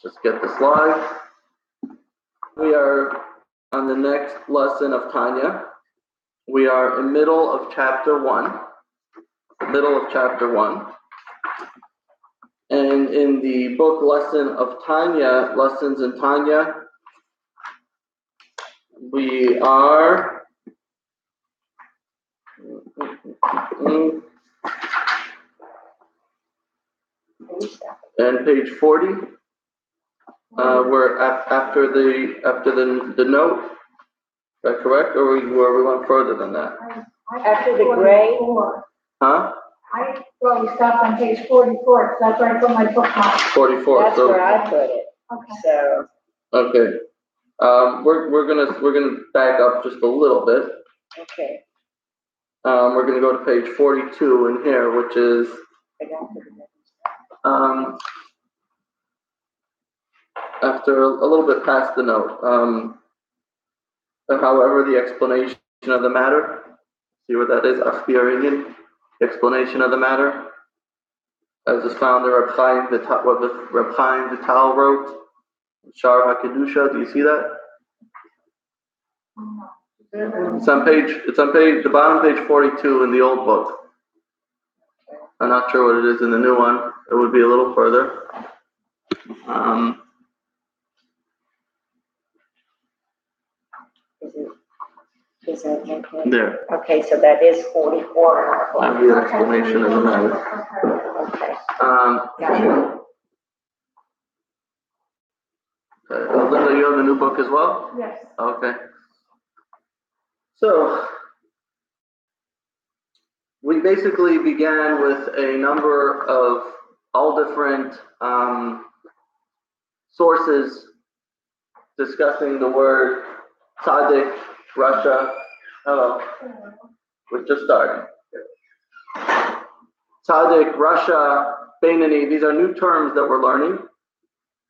just get the slide. We are on the next lesson of Tanya. We are in middle of chapter 1. And in the book Lessons in Tanya, we are on page 40. We're after the note. Is that correct, or we went further than that? After the gray? Huh? I thought we stopped on page 44, so that's where I put my bookmark. 44. That's where I put it. Okay. So. Okay. We're gonna back up just a little bit. Okay. We're gonna go to page 42 in here, which is after a little bit past the note. However, the explanation of the matter. See what that is? Aspirin, explanation of the matter, as is found in Reb Chaim Vital wrote, Shar HaKedusha. Do you see that? It's on the bottom of page 42 in the old book. I'm not sure what it is in the new one. It would be a little further. Is it There. Okay, so that is 44. That'd be an explanation of the matter. Okay. Linda, you have the new book as well? Yes. Okay. So, we basically began with a number of all different sources discussing the word tzaddik, Russia. Hello. We're just starting. Tzaddik, Russia, Beinani, these are new terms that we're learning.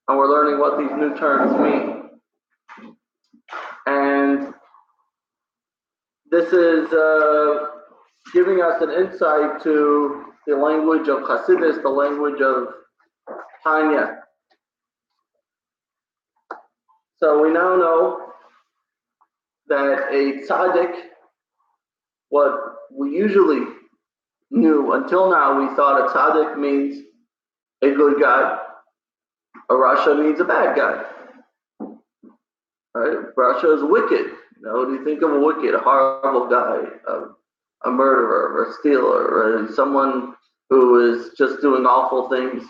And we're learning what these new terms mean. And this is giving us an insight to the language of Hasidus, the language of Tanya. So we now know that a tzaddik, what we usually knew until now, we thought a tzaddik means a good guy. A Rasha means a bad guy. Right? Rasha is wicked. Do you think of a wicked, a horrible guy, a murderer, a stealer, someone who is just doing awful things?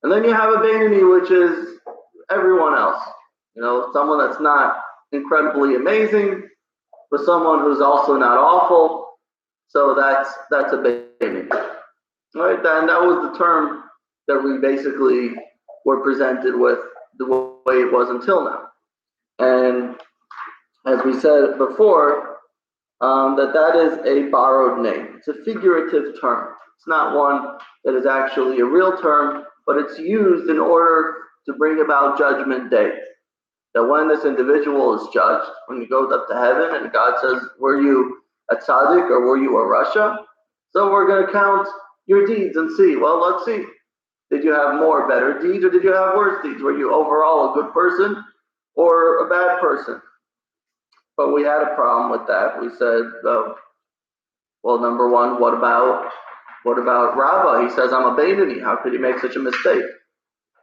And then you have a Beinani, which is everyone else. Someone that's not incredibly amazing, but someone who's also not awful. So that's a Beinani. Right? And that was the term that we basically were presented with the way it was until now. And as we said before, that is a borrowed name. It's a figurative term. It's not one that is actually a real term, but it's used in order to bring about judgment day. That when this individual is judged, when he goes up to heaven and God says, were you a tzaddik or were you a Rasha? So we're going to count your deeds and see. Well, let's see. Did you have more better deeds or did you have worse deeds? Were you overall a good person or a bad person? But we had a problem with that. We said, well, number one, what about Rabbah? He says, I'm a Beinani. How could he make such a mistake?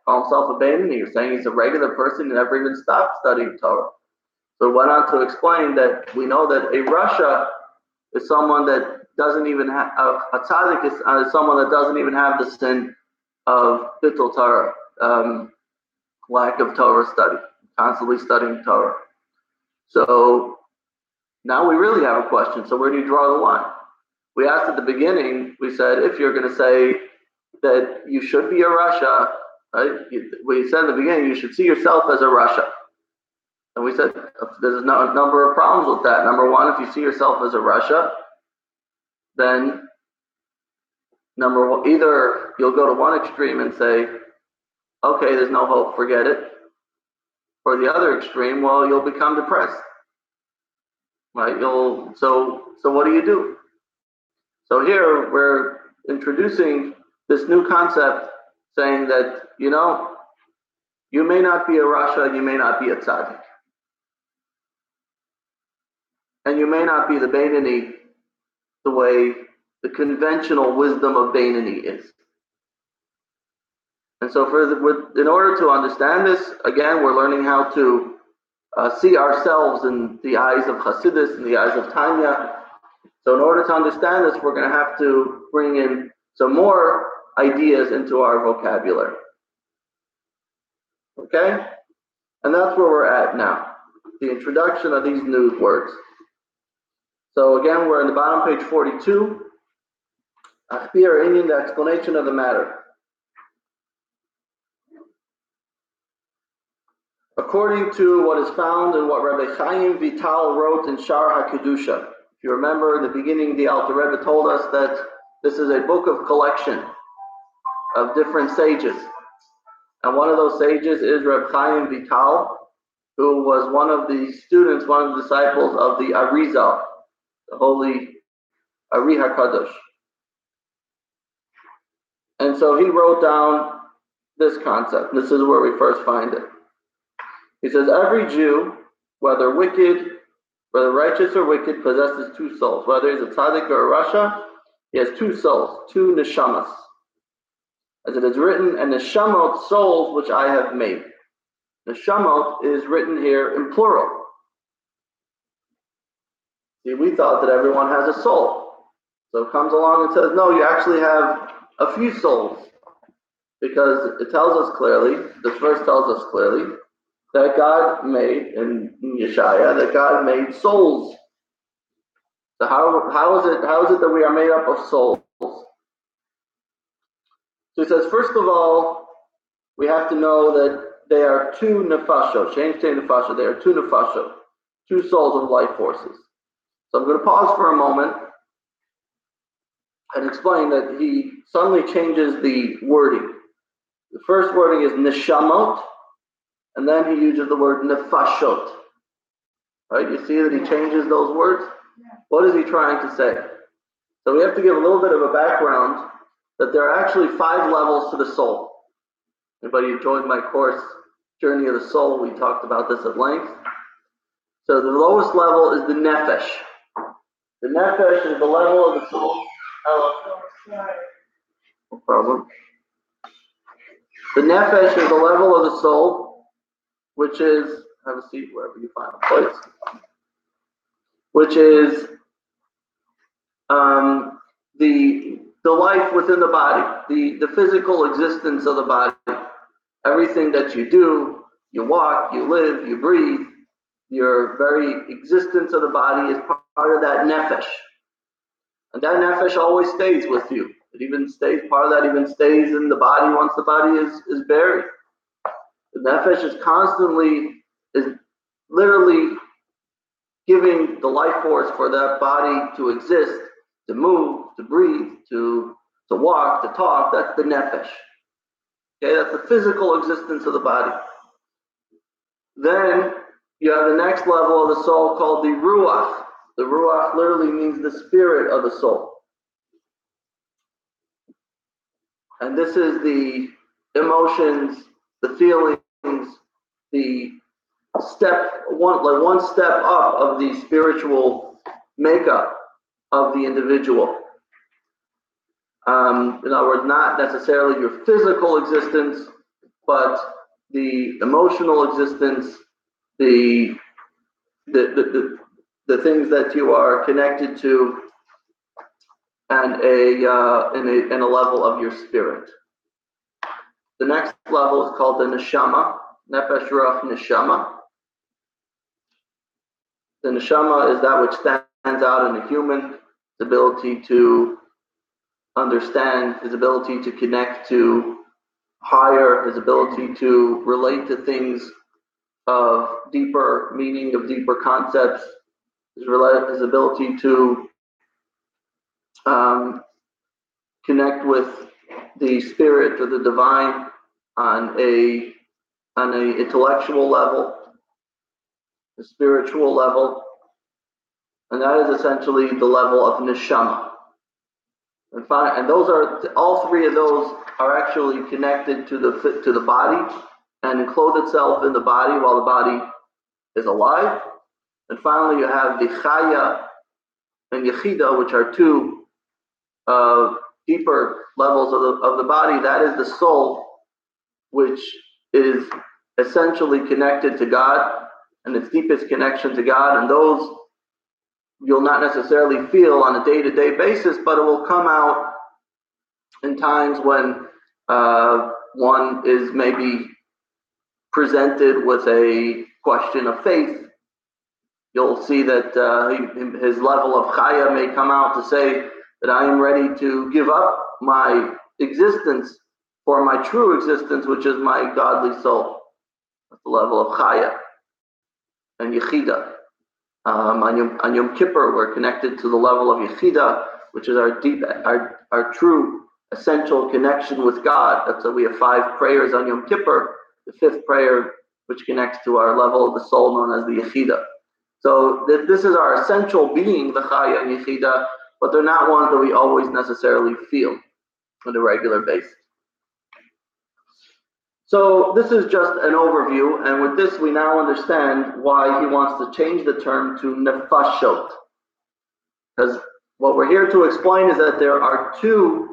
Call himself a Beinani. You're saying he's a regular person who never even stopped studying Torah. So we went on to explain that we know that a Rasha is someone that doesn't even have, a tzaddik is someone that doesn't even have the sin of bittul Torah, lack of Torah study, constantly studying Torah. So now we really have a question. So where do you draw the line? We asked at the beginning, we said, if you're going to say that you should be a Rasha, right? We said in the beginning, you should see yourself as a Rasha. And we said, there's a number of problems with that. Number one, if you see yourself as a Rasha, then number one, either you'll go to one extreme and say, okay, there's no hope, forget it. Or the other extreme, well, you'll become depressed. Right? So what do? So here we're introducing this new concept saying that, You may not be a Rasha, you may not be a Tzaddik. And you may not be the Beinoni the way the conventional wisdom of Beinoni is. And so in order to understand this, again, we're learning how to see ourselves in the eyes of Hasidus, in the eyes of Tanya. So in order to understand this, we're going to have to bring in some more ideas into our vocabulary. Okay? And that's where we're at now. The introduction of these new words. So again, we're in the bottom page 42. Achbir Inyan, the explanation of the matter. According to what is found in what Rabbi Chaim Vital wrote in Shar HaKedusha. If you remember, in the beginning, the Alter Rebbe told us that this is a book of collection of different sages. And one of those sages is Rabbi Chaim Vital, who was one of the students, one of the disciples of the Arizal, the holy Ari HaKadosh. And so he wrote down this concept. This is where we first find it. He says, every Jew, whether righteous or wicked, possesses two souls. Whether he's a tzaddik or a rasha, he has two souls, two neshamas. As it is written, and neshamot, souls which I have made. Neshamot is written here in plural. See, we thought that everyone has a soul. So it comes along and says, no, you actually have a few souls. Because it tells us clearly, this verse tells us clearly, that God made, in Yeshaya, that God made souls. So how is it that we are made up of souls? So he says, first of all, we have to know that they are two nefashot, they are two nefashot, two souls of life forces. So I'm going to pause for a moment and explain that he suddenly changes the wording. The first wording is neshamot, and then he uses the word nefashot. Right? You see that he changes those words? What is he trying to say? So we have to give a little bit of a background that there are actually 5 levels to the soul. Anybody who joined my course, Journey of the Soul, we talked about this at length. So the lowest level is the nefesh. The nefesh is the level of the soul. No problem. The nefesh is the level of the soul, which is, have a seat wherever you find a place, which is the life within the body, the physical existence of the body. Everything that you do, you walk, you live, you breathe, your very existence of the body is part of that nefesh. And that nefesh always stays with you. It even stays, part of that even stays in the body once the body is buried. The nefesh is literally giving the life force for that body to exist, to move, to breathe, to walk, to talk. That's the nefesh. Okay, that's the physical existence of the body. Then you have the next level of the soul called the ruach. The ruach literally means the spirit of the soul. And this is the emotions, the feelings, the one step up of the spiritual makeup of the individual. In other words, not necessarily your physical existence, but the emotional existence, the things that you are connected to, and in a level of your spirit. The next level is called the neshama, nefesh ruach neshama. The neshama is that which stands out in a human, his ability to understand, his ability to connect to higher, his ability to relate to things of deeper meaning, of deeper concepts, his ability to connect with the spirit or the divine on a intellectual level, a spiritual level, and that is essentially the level of neshama. And those are all 3 of those are actually connected to the body and enclose itself in the body while the body is alive. And finally, you have the Chaya and Yechida, which are two deeper levels of the body. That is the soul, which is essentially connected to God, and its deepest connection to God. And those you'll not necessarily feel on a day-to-day basis, but it will come out in times when one is maybe presented with a question of faith. You'll see that his level of chaya may come out to say that I am ready to give up my existence for my true existence, which is my godly soul. That's the level of chaya and yechida. On Yom Kippur, we're connected to the level of yechida, which is our true essential connection with God. That's why we have 5 prayers on Yom Kippur. The 5th prayer, which connects to our level of the soul known as the yechida. So this is our essential being, the chaya and yechida, but they're not ones that we always necessarily feel on a regular basis. So this is just an overview, and with this we now understand why he wants to change the term to nefashot. Because what we're here to explain is that there are two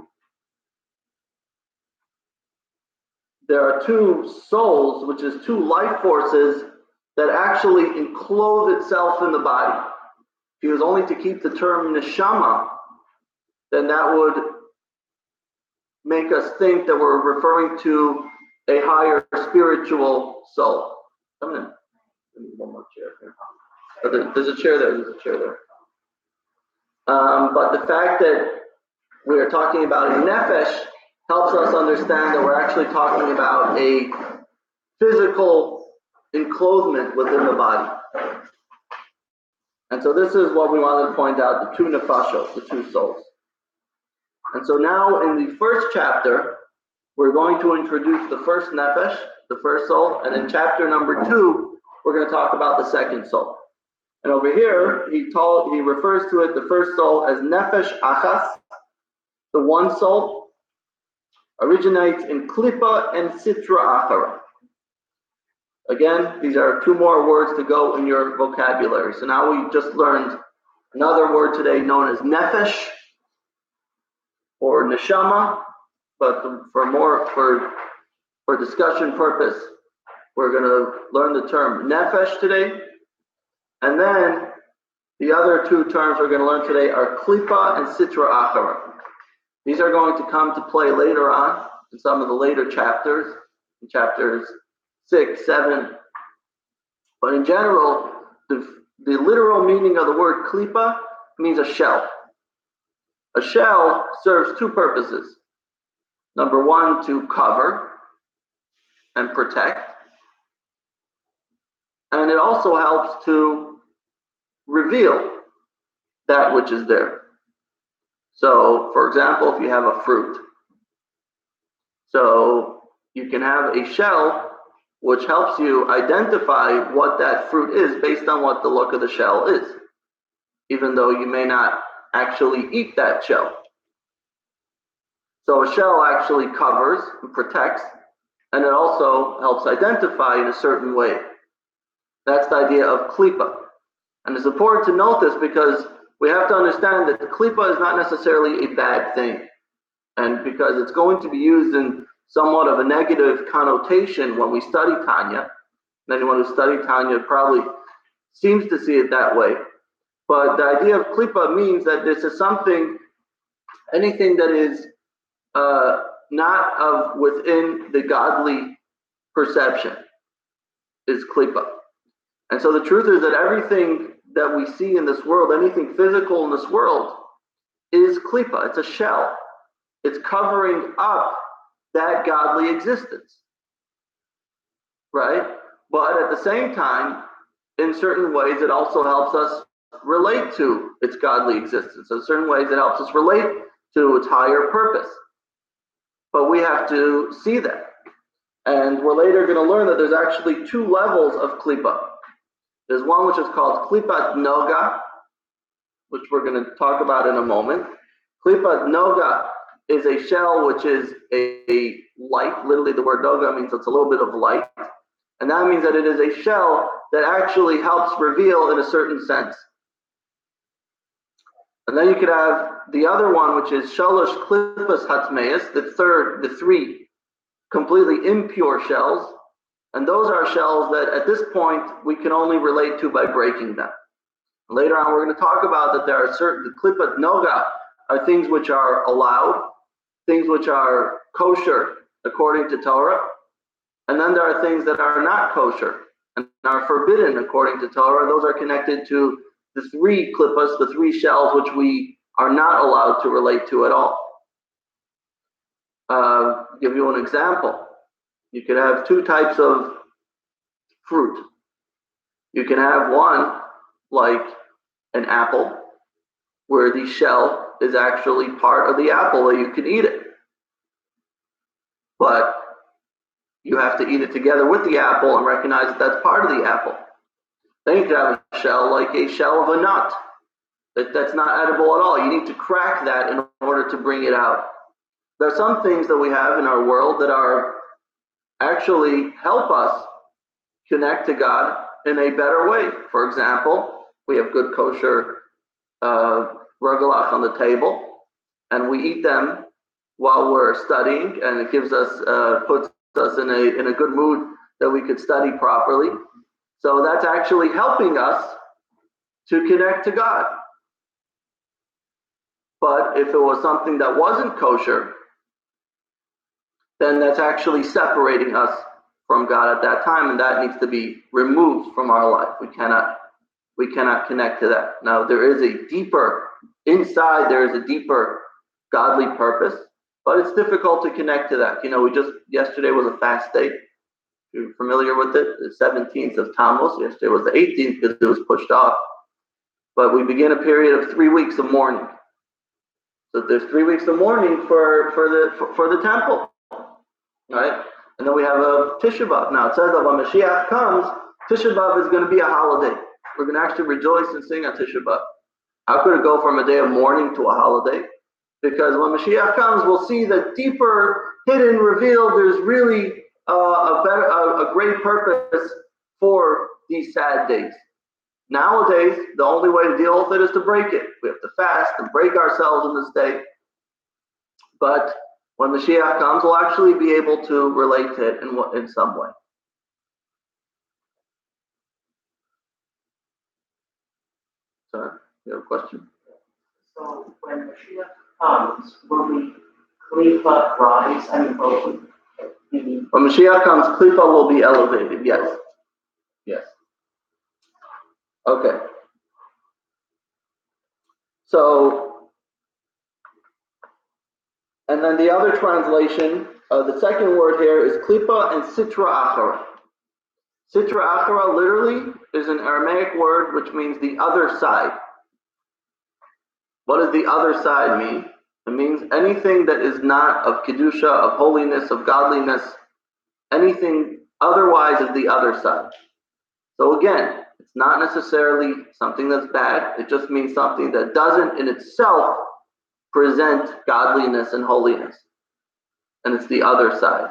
souls, which is 2 life forces that actually enclose itself in the body. If he was only to keep the term neshama, then that would make us think that we're referring to a higher spiritual soul. Come in. Give me one more chair here. Oh, there's a chair there. There's a chair there. But the fact that we are talking about a nefesh helps us understand that we're actually talking about a physical enclosement within the body. And so this is what we wanted to point out, the 2 nefashos, the 2 souls. And so now in the first chapter, we're going to introduce the first nefesh, the first soul, and in chapter number 2, we're going to talk about the second soul. And over here, he refers to it, the first soul, as nefesh achas, the one soul, originates in klipa and sitra achara. Again, these are 2 more words to go in your vocabulary. So now we just learned another word today known as nefesh or neshama, but for discussion purpose, we're going to learn the term nefesh today, and then the other 2 terms we're going to learn today are klipa and sitra achara. These are going to come to play later on in some of the later chapters, in chapters 6, 7. But in general, the literal meaning of the word klipa means a shell. A shell serves 2 purposes. Number 1, to cover and protect. And it also helps to reveal that which is there. So, for example, if you have a fruit, so you can have a shell which helps you identify what that fruit is based on what the look of the shell is, even though you may not actually eat that shell. So a shell actually covers and protects, and it also helps identify in a certain way. That's the idea of klipa. And it's important to note this because we have to understand that the klipa is not necessarily a bad thing. And because it's going to be used in somewhat of a negative connotation when we study Tanya. And anyone who studied Tanya probably seems to see it that way. But the idea of klipa means that this is anything that is not of within the godly perception is klipa. And so the truth is that everything that we see in this world, anything physical in this world, is klipa. It's a shell. It's covering up that godly existence, right? But at the same time, in certain ways, it also helps us relate to its godly existence. In certain ways, it helps us relate to its higher purpose. But we have to see that. And we're later going to learn that there's actually 2 levels of klipa. There's one which is called klipat noga, which we're going to talk about in a moment. Klipat noga is a shell which is a light. Literally, the word noga means it's a little bit of light. And that means that it is a shell that actually helps reveal in a certain sense. And then you could have the other one, which is shalosh klippas hatmeis, the three completely impure shells. And those are shells that at this point we can only relate to by breaking them. Later on, we're going to talk about that there are certain klippat noga are things which are allowed, things which are kosher according to Torah, and then there are things that are not kosher and are forbidden according to Torah. Those are connected to the three klippas, the three shells, which we are not allowed to relate to at all. Give you an example. You could have two types of fruit. You can have one like an apple, where the shell is actually part of the apple that you can eat it. But you have to eat it together with the apple and recognize that that's part of the apple. Then you could have a shell like a shell of a nut. That's not edible at all. You need to crack that in order to bring it out. There are some things that we have in our world that are actually help us connect to God in a better way. For example, we have good kosher regalach on the table, and we eat them while we're studying, and it gives us puts us in a good mood that we could study properly. So that's actually helping us to connect to God. But if it was something that wasn't kosher, then that's actually separating us from God at that time, and that needs to be removed from our life. We cannot connect to that. Now, there is a deeper godly purpose, but it's difficult to connect to that. Yesterday was a fast day. You're familiar with it, the 17th of Tammuz. Yesterday was the 18th because it was pushed off. But we begin a period of 3 weeks of mourning. So there's 3 weeks of mourning for the temple, right? And then we have a Tisha B'Av. Now it says that when Mashiach comes, Tisha B'Av is going to be a holiday. We're going to actually rejoice and sing on Tisha B'Av. How could it go from a day of mourning to a holiday? Because when Mashiach comes, we'll see that deeper, hidden, revealed, there's really a great purpose for these sad days. Nowadays, the only way to deal with it is to break it. We have to fast and break ourselves in this day. But when Mashiach comes, we'll actually be able to relate to it in some way. Sorry, you have a question? So when Mashiach comes, will the Klipa rise? When Mashiach comes, Klipa will be elevated, yes. Yes. Okay. So, and then the other translation, the second word here is Klipa and Sitra Achara. Sitra Achara literally is an Aramaic word which means the other side. What does the other side mean? It means anything that is not of Kedusha, of holiness, of godliness, anything otherwise is the other side. So again, it's not necessarily something that's bad. It just means something that doesn't in itself present godliness and holiness. And it's the other side.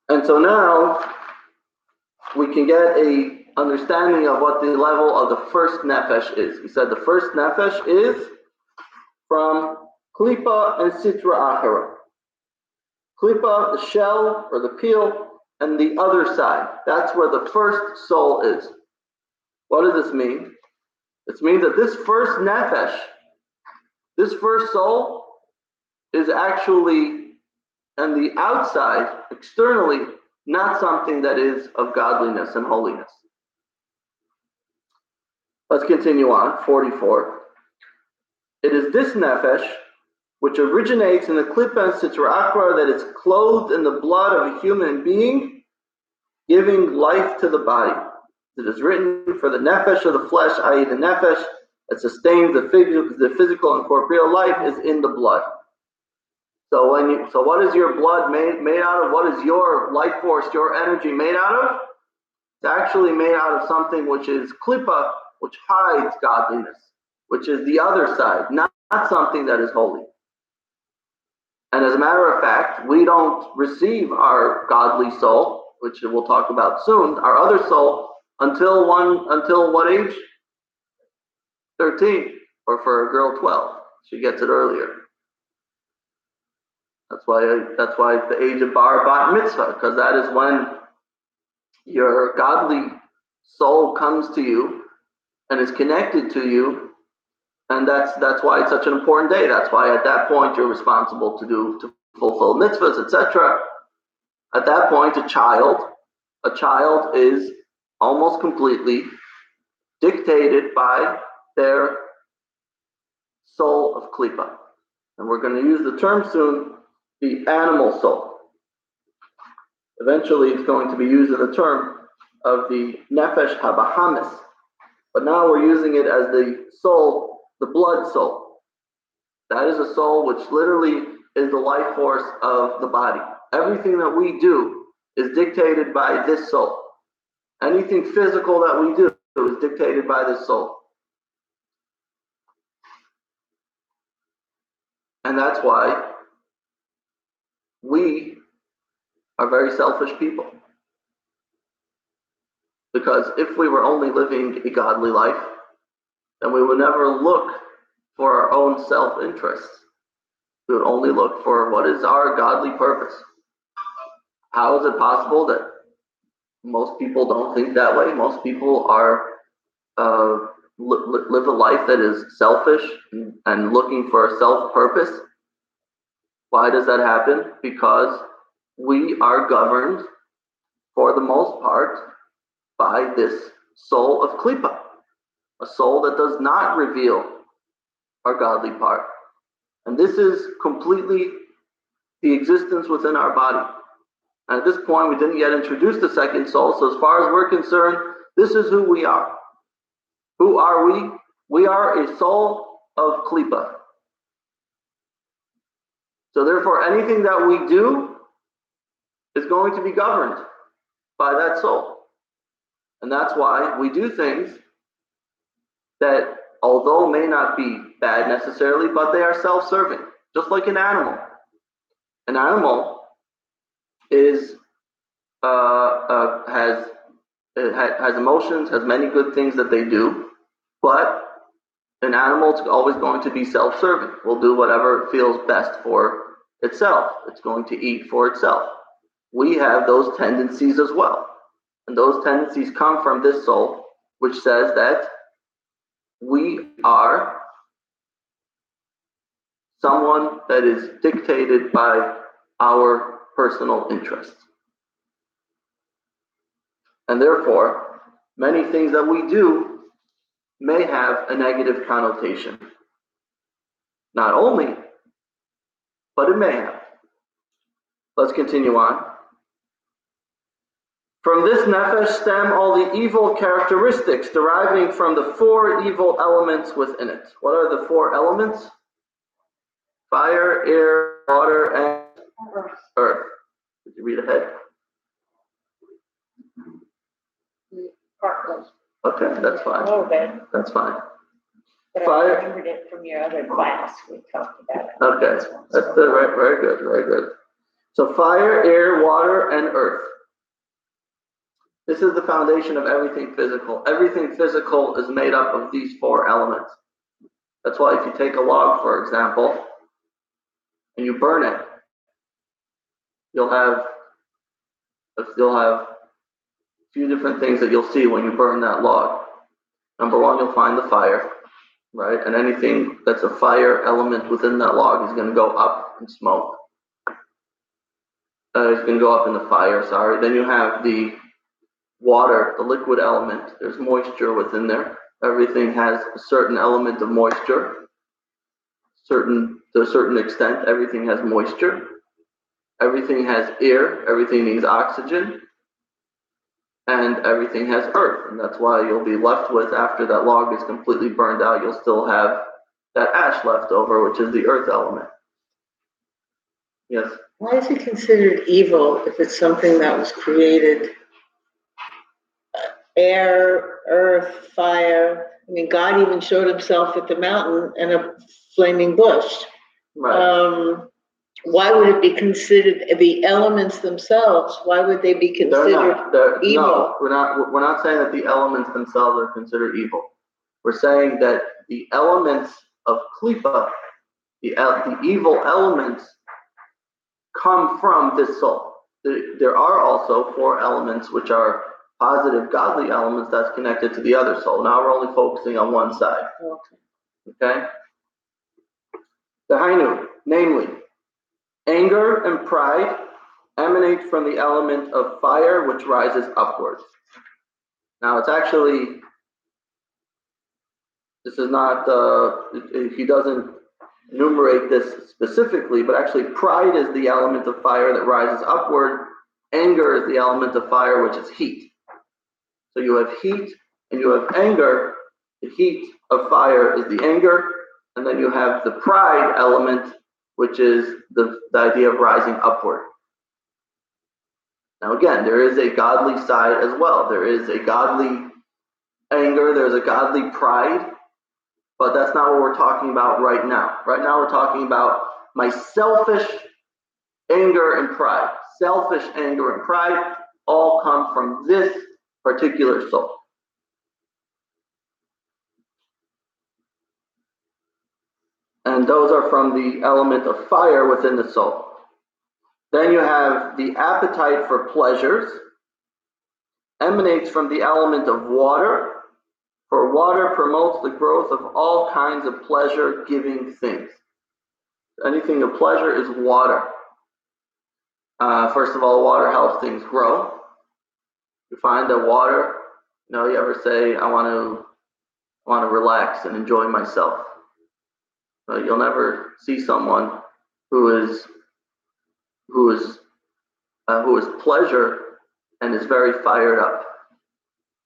And so now we can get a understanding of what the level of the first nefesh is. We said the first nefesh is from Klipa and Sitra Achara. Klipa, the shell or the peel, and the other side. That's where the first soul is. What does this mean? This means that this first nefesh, this first soul, is actually on the outside, externally, not something that is of godliness and holiness. Let's continue on, 44. It is this nefesh which originates in the Klipa and Sitra Achra that is clothed in the blood of a human being, giving life to the body. It is written, for the nefesh of the flesh, i.e. the nefesh that sustains the physical and corporeal life, is in the blood. So what is your blood made out of? What is your life force, your energy made out of? It's actually made out of something which is klipa, which hides godliness, which is the other side, not something that is holy. And as a matter of fact, we don't receive our godly soul, which we'll talk about soon, our other soul, until what age? 13, or for a girl 12. She gets it earlier. That's why it's the age of bar bat mitzvah, because that is when your godly soul comes to you and is connected to you, and that's why it's such an important day. That's why at that point you're responsible to fulfill mitzvahs, etc. At that point, a child is almost completely dictated by their soul of klipa, and we're going to use the term soon, the animal soul. Eventually, it's going to be used in the term of the nefesh habahamis, but now we're using it as the soul, the blood soul. That is a soul which literally is the life force of the body. Everything that we do is dictated by this soul. Anything physical that we do is dictated by this soul. And that's why we are very selfish people. Because if we were only living a godly life, then we would never look for our own self-interest. We would only look for what is our godly purpose. How is it possible that most people don't think that way? Most people are live a life that is selfish and looking for a self-purpose. Why does that happen? Because we are governed, for the most part, by this soul of klipa, a soul that does not reveal our godly part. And this is completely the existence within our body. And at this point, we didn't yet introduce the second soul, so as far as we're concerned, this is who we are. Who are we? We are a soul of klipa. So therefore, anything that we do is going to be governed by that soul. And that's why we do things that, although may not be bad necessarily, but they are self-serving, just like an animal. An animal is has emotions, has many good things that they do, but an animal is always going to be self-serving. Will do whatever it feels best for itself. It's going to eat for itself. We have those tendencies as well. And those tendencies come from this soul, which says that we are someone that is dictated by our personal interests. And therefore, many things that we do may have a negative connotation. Not only, but it may have. Let's continue on. From this nefesh stem all the evil characteristics deriving from the four evil elements within it. What are the four elements? Fire, air, water, and earth. Did you read ahead? Partly. Okay, that's A fine. little bit, That's fine. but Fire. I remembered it from your other class. We talked about it. Okay, that's good. Right, very good, very good. So fire, air, water, and earth. This is the foundation of everything physical. Everything physical is made up of these four elements. That's why if you take a log, for example, and you burn it, you'll have a few different things that you'll see when you burn that log. Number one, you'll find the fire, right? And anything that's a fire element within that log is going to go up in smoke. It's going to go up in the fire, sorry. Then you have the water, the liquid element. There's moisture within there. Everything has a certain element of moisture. To a certain extent, everything has moisture. Everything has air. Everything needs oxygen. And everything has earth. And that's why you'll be left with, after that log is completely burned out, you'll still have that ash left over, which is the earth element. Yes? Why is it considered evil if it's something that was created air, earth, fire. I mean, God even showed himself at the mountain in a flaming bush. Right. Why would it be considered the elements themselves? Why would they be considered evil? No, we're not saying that the elements themselves are considered evil. We're saying that the elements of klipa, the evil elements, come from this soul. There are also 4 elements which are positive, godly elements that's connected to the other soul. Now we're only focusing on one side. Okay? The Hainu, namely, anger and pride emanate from the element of fire, which rises upwards. Now, it's actually, this is not, he doesn't enumerate this specifically, but actually pride is the element of fire that rises upward. Anger is the element of fire, which is heat. So you have heat and you have anger. The heat of fire is the anger, and then you have the pride element, which is the idea of rising upward. Now again, there is a godly side as well. There is a godly anger, there's a godly pride, but that's not what we're talking about right now. Right now we're talking about my selfish anger and pride. Selfish anger and pride all come from this particular soul. And those are from the element of fire within the soul. Then you have the appetite for pleasures, emanates from the element of water, for water promotes the growth of all kinds of pleasure-giving things. Anything of pleasure is water. First of all, water helps things grow. You find that water, you ever say, I want to relax and enjoy myself. You'll never see someone who is pleasure and is very fired up.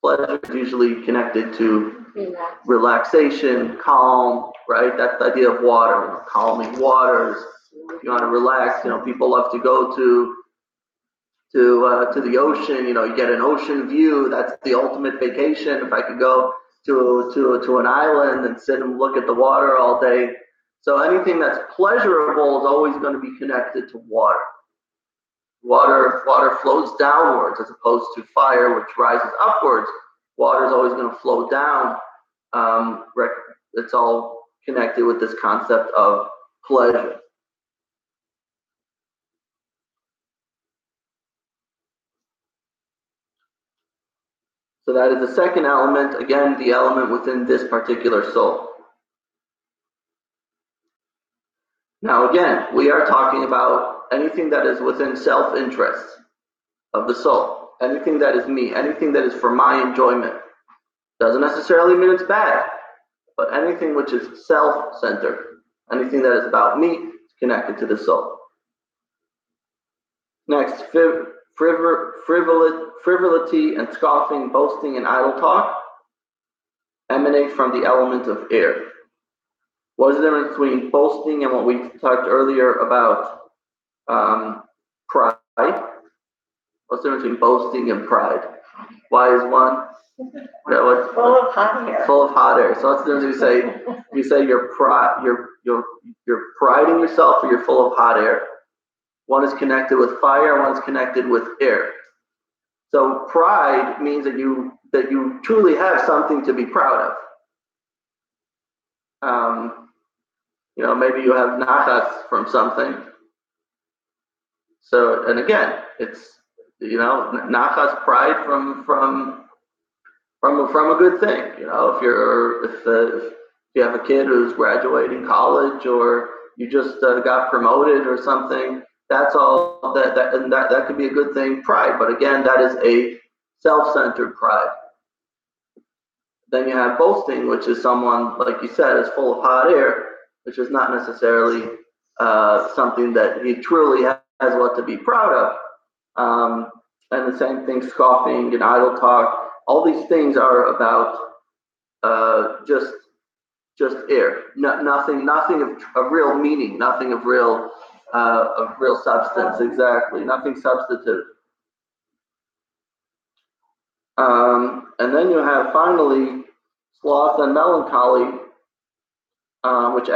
Pleasure is usually connected to relaxation, calm, right? That's the idea of water, calming waters. If you want to relax, people love to go to the ocean. You get an ocean view. That's the ultimate vacation. If I could go to an island and sit and look at the water all day. So anything that's pleasurable is always going to be connected to water. Water flows downwards as opposed to fire, which rises upwards. Water is always going to flow down. It's all connected with this concept of pleasure. So that is the second element, again, the element within this particular soul. Now again, we are talking about anything that is within self-interest of the soul. Anything that is me, anything that is for my enjoyment. Doesn't necessarily mean it's bad, but anything which is self-centered, anything that is about me, is connected to the soul. Next, frivolity and scoffing, boasting and idle talk emanate from the element of air. What is the difference between boasting and what we talked earlier about pride? What's the difference between boasting and pride? Why is one? Full of hot air. Full of hot air. So what's the difference? You say you're priding yourself, or you're full of hot air. One is connected with fire, one is connected with air. So pride means that you truly have something to be proud of. Maybe you have nachas from something. So, and again, it's nachas, pride from a good thing. If you have a kid who's graduating college, or you just got promoted or something, that's all that could be a good thing, pride. But again, that is a self-centered pride. Then you have boasting, which is someone, like you said, is full of hot air, which is not necessarily something that he truly has what to be proud of. And the same thing, scoffing and idle talk. All these things are about just air. Nothing of real meaning. Nothing of real substance. Exactly. Nothing substantive. And then you have finally sloth and melancholy, which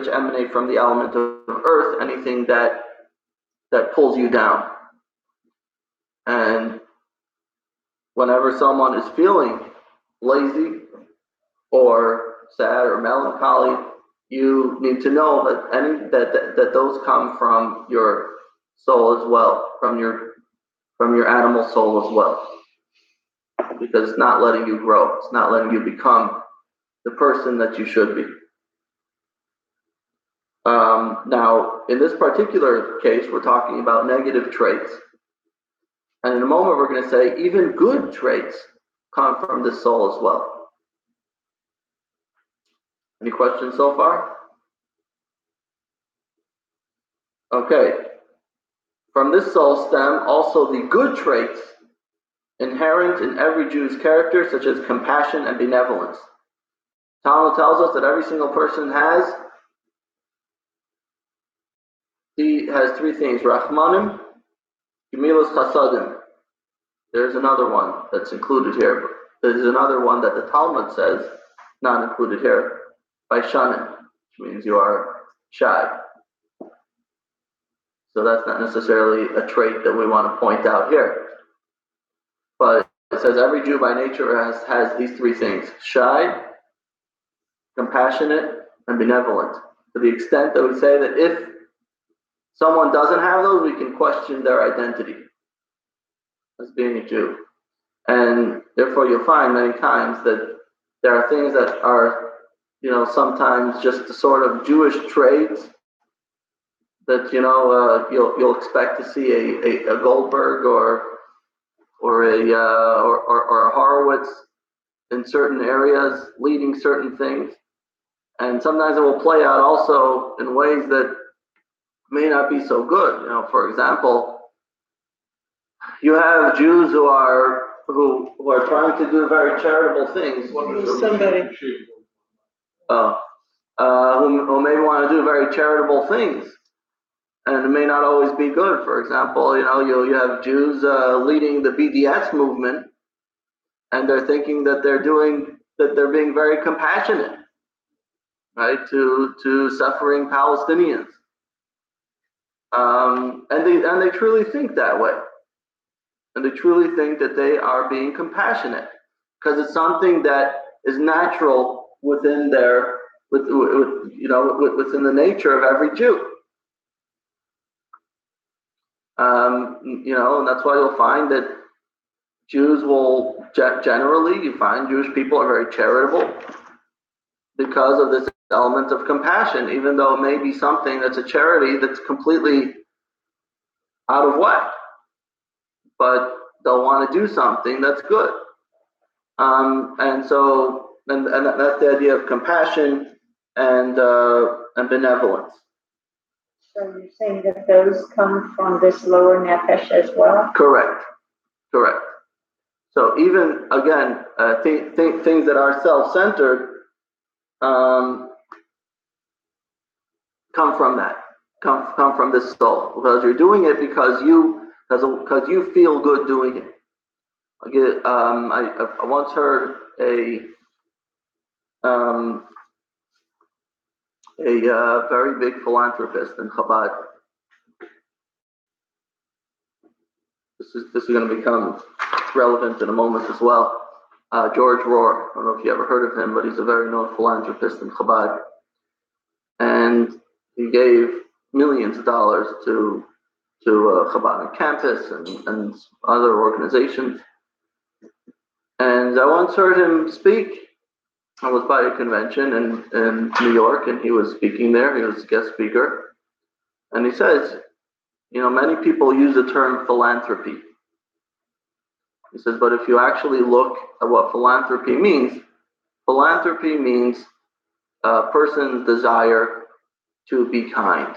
emanate from the element of earth, anything that pulls you down. And whenever someone is feeling lazy or sad or melancholy, you need to know that those come from your soul as well, from your animal soul as well, because it's not letting you grow. It's not letting you become the person that you should be. Now, in this particular case, we're talking about negative traits. And in a moment, we're going to say even good traits come from the soul as well. Any questions so far? Okay. From this soul stem also the good traits inherent in every Jew's character, such as compassion and benevolence. Talmud tells us that every single person has three things: Rahmanim, Gemilas Chasadim. There's another one that's included here. There's another one that the Talmud says not included here, by Shanin, which means you are shy. So that's not necessarily a trait that we want to point out here. But it says every Jew by nature has these three things: shy, compassionate, and benevolent. To the extent that we say that if someone doesn't have those, we can question their identity as being a Jew. And therefore you'll find many times that there are things that are, sometimes just the sort of Jewish traits that, you'll expect to see a Goldberg or a Horowitz in certain areas leading certain things. And sometimes it will play out also in ways that may not be so good. For example, you have Jews who are trying to do very charitable things. Somebody. Who may want to do very charitable things, and it may not always be good. For example, you have Jews leading the BDS movement, and they're thinking that they're being very compassionate, right, to suffering Palestinians, and they truly think that way, and they truly think that they are being compassionate because it's something that is natural within within the nature of every Jew. And that's why you'll find that Jews will generally, you find Jewish people are very charitable because of this element of compassion, even though it may be something that's a charity that's completely out of whack, but they'll want to do something that's good. And that's the idea of compassion and benevolence. So you're saying that those come from this lower nefesh as well? Correct. So even again, things that are self-centered come from that, come from this soul, because you're doing it because you feel good doing it. I once heard a very big philanthropist in Chabad. This is going to become relevant in a moment as well. George Rohr. I don't know if you ever heard of him, but he's a very known philanthropist in Chabad, and he gave millions of dollars to Chabad on campus and other organizations. And I once heard him speak. I was by a convention in New York, and he was speaking there. He was a guest speaker, and he says, many people use the term philanthropy. He says, but if you actually look at what philanthropy means a person's desire to be kind.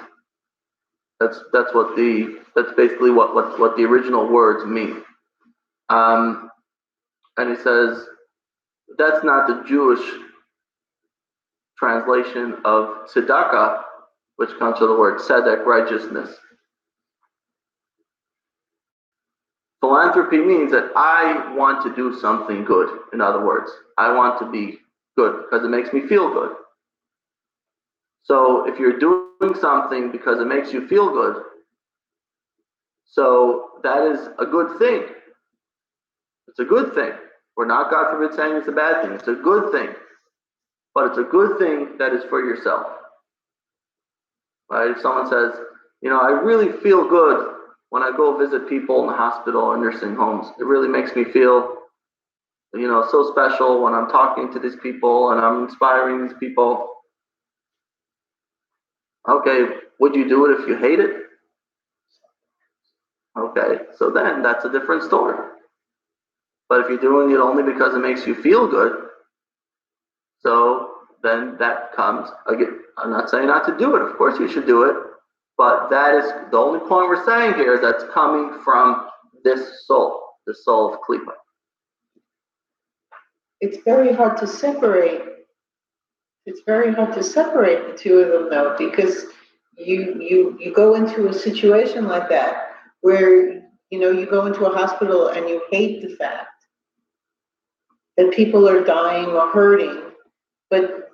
That's basically what the original words mean. And he says that's not the Jewish translation of tzedakah, which comes from the word tzedek, righteousness. Philanthropy means that I want to do something good. In other words, I want to be good because it makes me feel good. So if you're doing something because it makes you feel good, so that is a good thing. It's a good thing. We're not, God forbid, saying it's a bad thing. It's a good thing. But it's a good thing that is for yourself. Right? If someone says, I really feel good when I go visit people in the hospital or nursing homes. It really makes me feel, so special when I'm talking to these people and I'm inspiring these people. Okay, would you do it if you hate it? Okay, so then that's a different story. But if you're doing it only because it makes you feel good, so then that comes, again, I'm not saying not to do it. Of course you should do it. But that is the only point we're saying here is that's coming from this soul, the soul of Klippa. It's very hard to separate. It's very hard to separate the two of them, though, because you go into a situation like that where you go into a hospital and you hate the fact that people are dying or hurting, but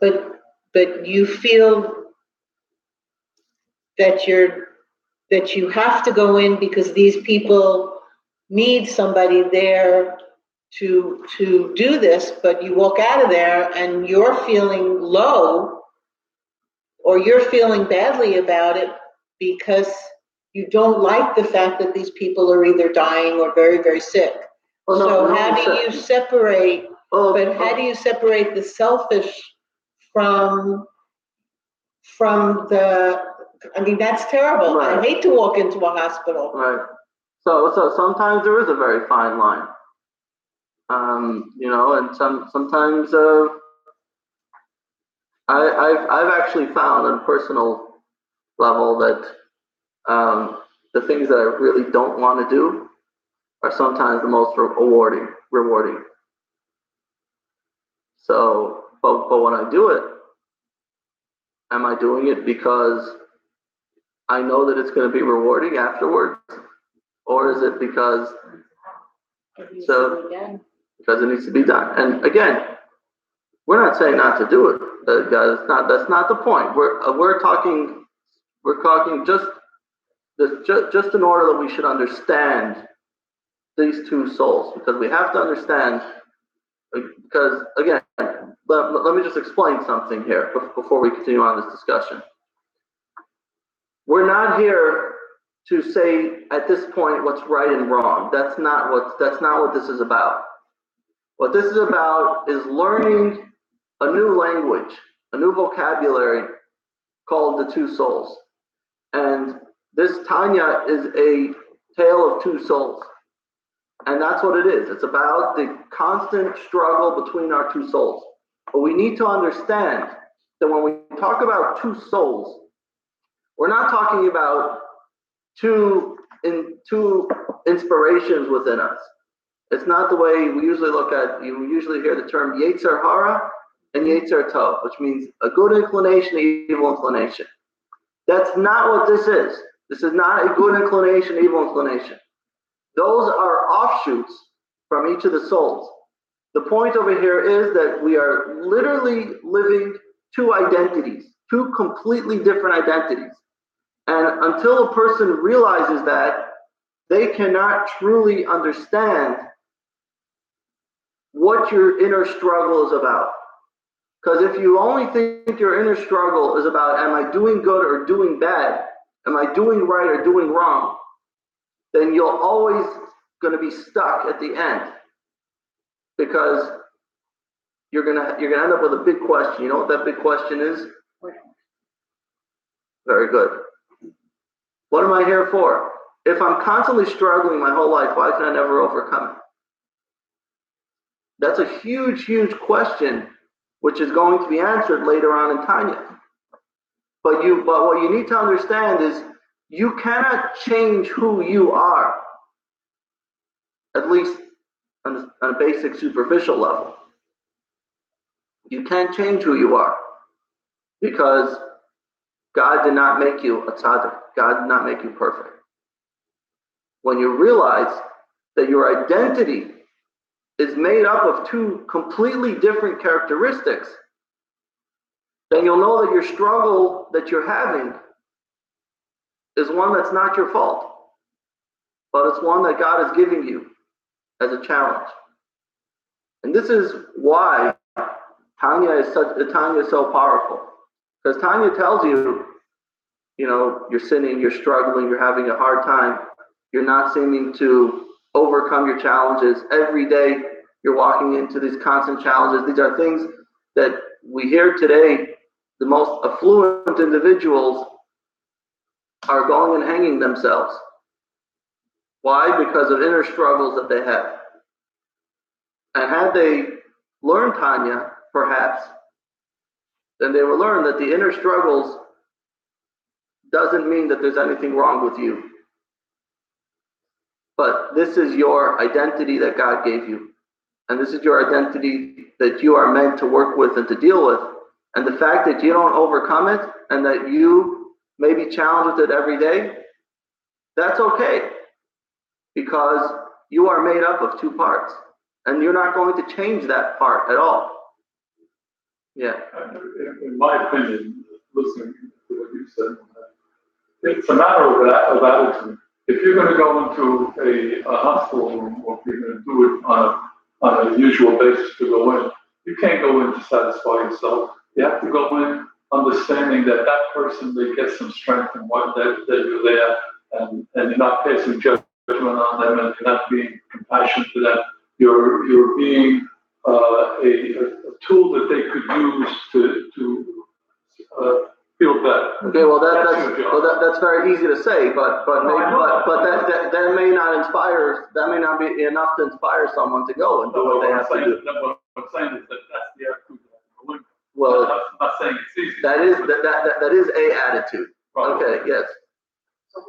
you feel that you have to go in because these people need somebody there to do this, but you walk out of there and you're feeling low or you're feeling badly about it because you don't like the fact that these people are either dying or very, very sick. Well, So how do you separate, how do you separate the selfish from that's terrible. Right. I hate to walk into a hospital. Right. So sometimes there is a very fine line. And sometimes I've actually found on a personal level that the things that I really don't want to do are sometimes the most rewarding. So, but when I do it, am I doing it because I know that it's going to be rewarding afterwards, or is it because because it needs to be done? And again, we're not saying not to do it, guys. That's not the point. We're talking just in order that we should understand these two souls, because we have to understand. Because again, let me just explain something here before we continue on this discussion. We're not here to say at this point what's right and wrong. That's not what this is about. What this is about is learning a new language, a new vocabulary called the two souls. And this Tanya is a tale of two souls. And that's what it is. It's about the constant struggle between our two souls. But we need to understand that when we talk about two souls, we're not talking about two inspirations within us. It's not the way we usually look at. You usually hear the term Yetzer Hara and Yetzer Tov, which means a good inclination, evil inclination. That's not what this is. This is not a good inclination, evil inclination. Those are offshoots from each of the souls. The point over here is that we are literally living two identities, two completely different identities. And until a person realizes that, they cannot truly understand what your inner struggle is about. Because if you only think your inner struggle is about, am I doing good or doing bad? Am I doing right or doing wrong? Then you're always going to be stuck at the end, because you're gonna end up with a big question. You know what that big question is? Very good. What am I here for? If I'm constantly struggling my whole life, why can I never overcome it? That's a huge, huge question, which is going to be answered later on in Tanya. But what you need to understand is you cannot change who you are, at least on a basic superficial level. You can't change who you are, because God did not make you a tzaddik. God did not make you perfect. When you realize that your identity is made up of two completely different characteristics, then you'll know that your struggle that you're having is one that's not your fault, but it's one that God is giving you as a challenge. And this is why Tanya is so powerful. Because Tanya tells you, you're sinning, you're struggling, you're having a hard time, you're not seeming to overcome your challenges. Every day you're walking into these constant challenges. These are things that we hear today. The most affluent individuals are going and hanging themselves. Why? Because of inner struggles that they have. And had they learned Tanya, perhaps, then they will learn that the inner struggles doesn't mean that there's anything wrong with you. But this is your identity that God gave you. And this is your identity that you are meant to work with and to deal with. And the fact that you don't overcome it and that you may be challenged with it every day, that's okay. Because you are made up of two parts. And you're not going to change that part at all. Yeah. In my opinion, listening to what you said, it's a matter of attitude. If you're going to go into a hospital room, or if you're going to do it on a usual basis to go in, you can't go in to satisfy yourself. You have to go in understanding that person may get some strength and that you're there, and you're not passing judgment on them, and you're not being compassionate to them. You're being a tool that they could use to feel better. Okay, well that's very easy to say, but that may not inspire. That may not be enough to inspire someone to go and do what they have to do. What I'm saying is that's the attitude. Well, I'm not saying it's easy. that is a attitude. Right. Okay, yes. So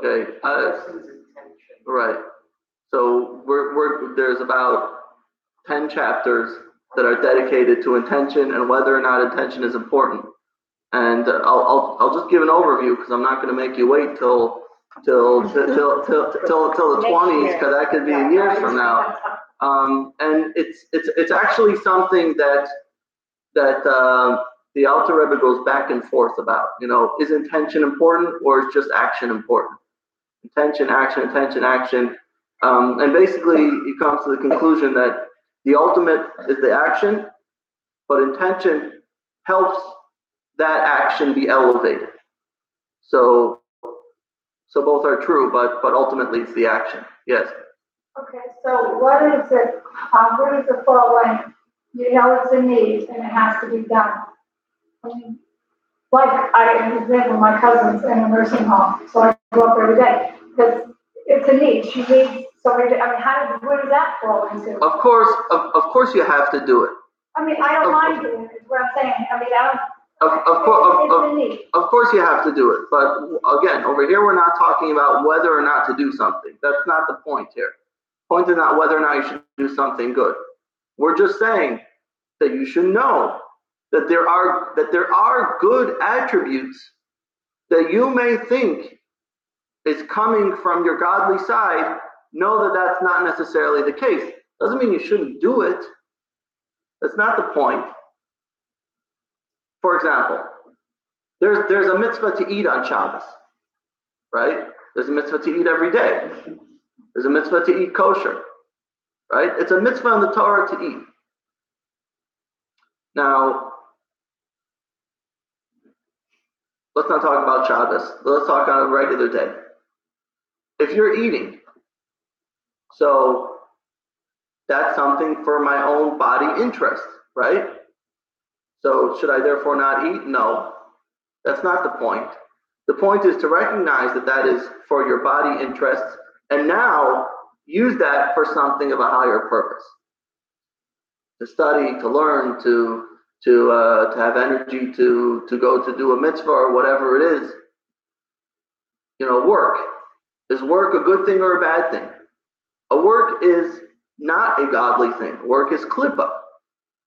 Okay. person's intention. Right. So there's about 10 chapters that are dedicated to intention and whether or not intention is important. And I'll just give an overview because I'm not going to make you wait till the 20s, because that could be years from now. And it's actually something that the Alter Rebbe goes back and forth about. Is intention important or is just action important? Intention, action. And basically, he comes to the conclusion that the ultimate is the action, but intention helps that action be elevated. So both are true, but ultimately it's the action. Yes. Okay, so what is it, where does it fall when you know it's a need and it has to be done? I mean, like, for example, my cousin's in a nursing home, so I go up every day, because it's a need, she needs somebody to, where does that fall into? Of course you have to do it. I mean, I don't mind doing it, is what I'm saying, I don't. Of course you have to do it, but again, over here we're not talking about whether or not to do something. That's not the point here. The point is not whether or not you should do something good. We're just saying that you should know that there are good attributes that you may think is coming from your godly side. Know that that's not necessarily the case. Doesn't mean you shouldn't do it. That's not the point. For example, there's a mitzvah to eat on Shabbos, right? There's a mitzvah to eat every day. There's a mitzvah to eat kosher, right? It's a mitzvah in the Torah to eat. Now, let's not talk about Shabbos. Let's talk on a regular day. If you're eating, so that's something for my own body interest, right? So should I therefore not eat? No, that's not the point. The point is to recognize that that is for your body interests, and now use that for something of a higher purpose. To study, to learn, to have energy to go to do a mitzvah or whatever it is. Work. Is work a good thing or a bad thing? A work is not a godly thing. Work is klippa.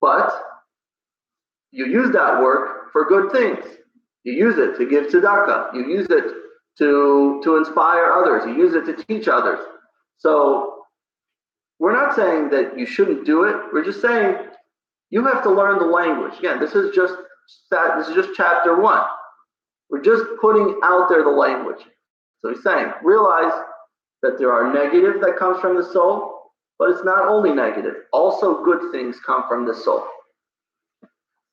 But you use that work for good things. You use it to give tzedakah. You use it to inspire others. You use it to teach others. So we're not saying that you shouldn't do it. We're just saying you have to learn the language. Again, this is just chapter 1. We're just putting out there the language. So he's saying, realize that there are negative that comes from the soul, but it's not only negative. Also good things come from the soul.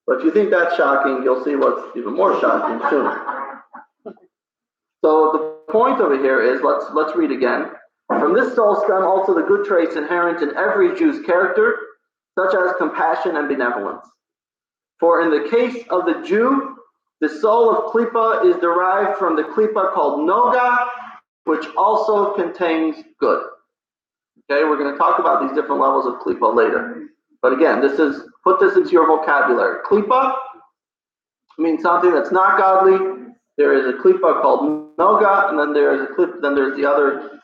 But if you think that's shocking, you'll see what's even more shocking soon. So the point over here is, let's read again. From this soul stem also the good traits inherent in every Jew's character, such as compassion and benevolence. For in the case of the Jew, the soul of Klippa is derived from the Klippa called Noga, which also contains good. Okay, we're going to talk about these different levels of Klippa later. But again, put this into your vocabulary. Klippa means something that's not godly. There is a Klippa called Noga, and then there's the other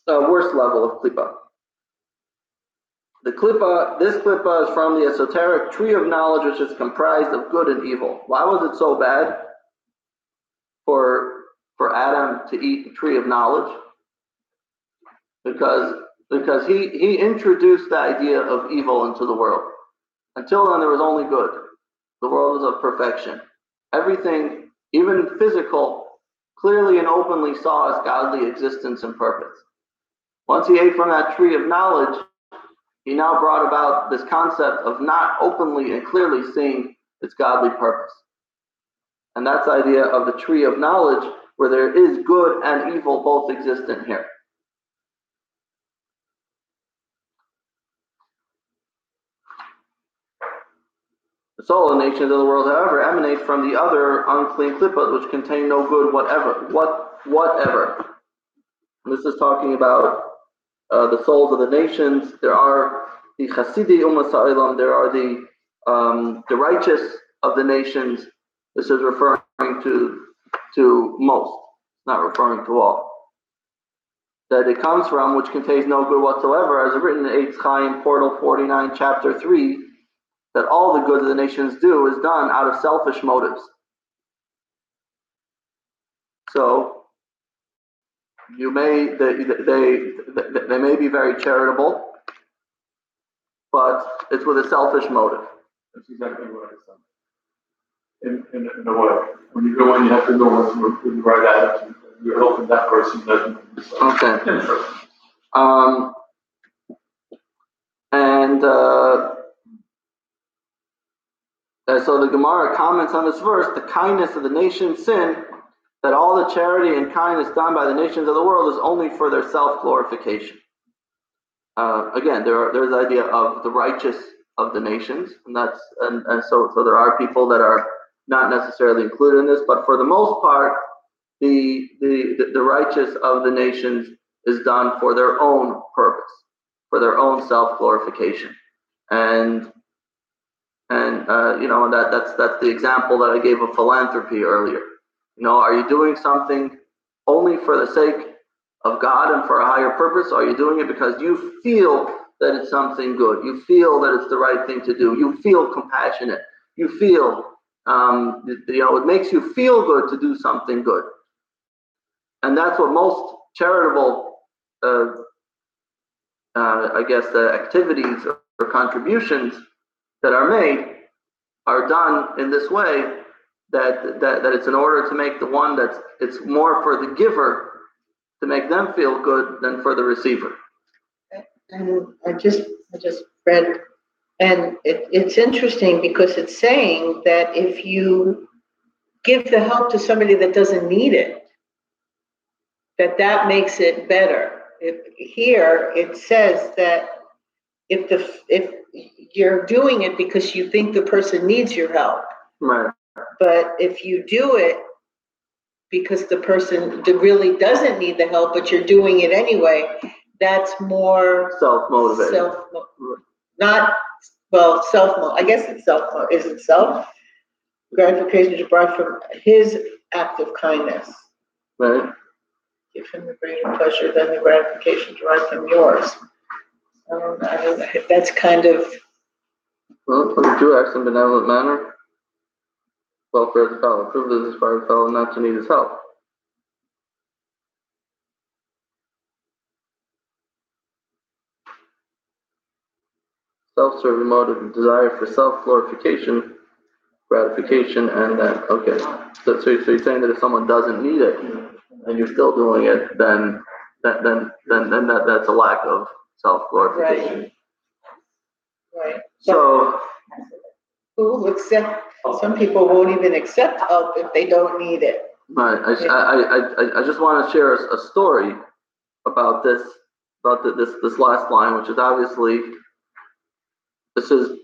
worst level of Klippa. This Klippa is from the esoteric tree of knowledge, which is comprised of good and evil. Why was it so bad for Adam to eat the tree of knowledge? Because he introduced the idea of evil into the world. Until then, there was only good. The world was of perfection. Everything, even physical, clearly and openly saw its godly existence and purpose. Once he ate from that tree of knowledge, he now brought about this concept of not openly and clearly seeing its godly purpose. And that's the idea of the tree of knowledge, where there is good and evil both existent here. The soul and nations of the world, however, emanate from the other unclean klippot, which contain no good whatever. And this is talking about the souls of the nations. There are the Chasidi Umas Ha'ilam, there are the righteous of the nations. This is referring to most, not referring to all. That it comes from, which contains no good whatsoever, as written in Eitz Chaim, Portal 49, Chapter 3, that all the good the nations do is done out of selfish motives. So they may be very charitable, but it's with a selfish motive. That's exactly what I said. In a way, when you go in, you have to go with the right attitude. You're helping that person. Okay. So the Gemara comments on this verse: the kindness of the nation's sin, that all the charity and kindness done by the nations of the world is only for their self-glorification. Again, there's the idea of the righteous of the nations, and so there are people that are not necessarily included in this, but for the most part, the righteous of the nations is done for their own purpose, for their own self-glorification, and that's the example that I gave of philanthropy earlier. Are you doing something only for the sake of God and for a higher purpose? Or are you doing it because you feel that it's something good? You feel that it's the right thing to do. You feel compassionate. You feel, it makes you feel good to do something good. And that's what most charitable, activities or contributions that are made are done in this way, that it's in order to make the one it's more for the giver to make them feel good than for the receiver. And I just read, and it's interesting because it's saying that if you give the help to somebody that doesn't need it, that makes it better. Here it says that if you're doing it because you think the person needs your help, right? But if you do it because the person really doesn't need the help, but you're doing it anyway, that's more self-motivated. I guess it's self. Is it self? Gratification derived from his act of kindness. Right. Give him the greater pleasure than the gratification derived from yours. I don't know. That's kind of. Well, do act in a benevolent manner. welfare of the fellow, prove to this part of the fellow not to need his help. Self-serving motive and desire for self-glorification, gratification, and then, okay. So you're saying that if someone doesn't need it and you're still doing it, then that's a lack of self-glorification. Right. So, Who will accept, some people won't even accept help if they don't need it. right, I just want to share a story about this last line, which is obviously, this is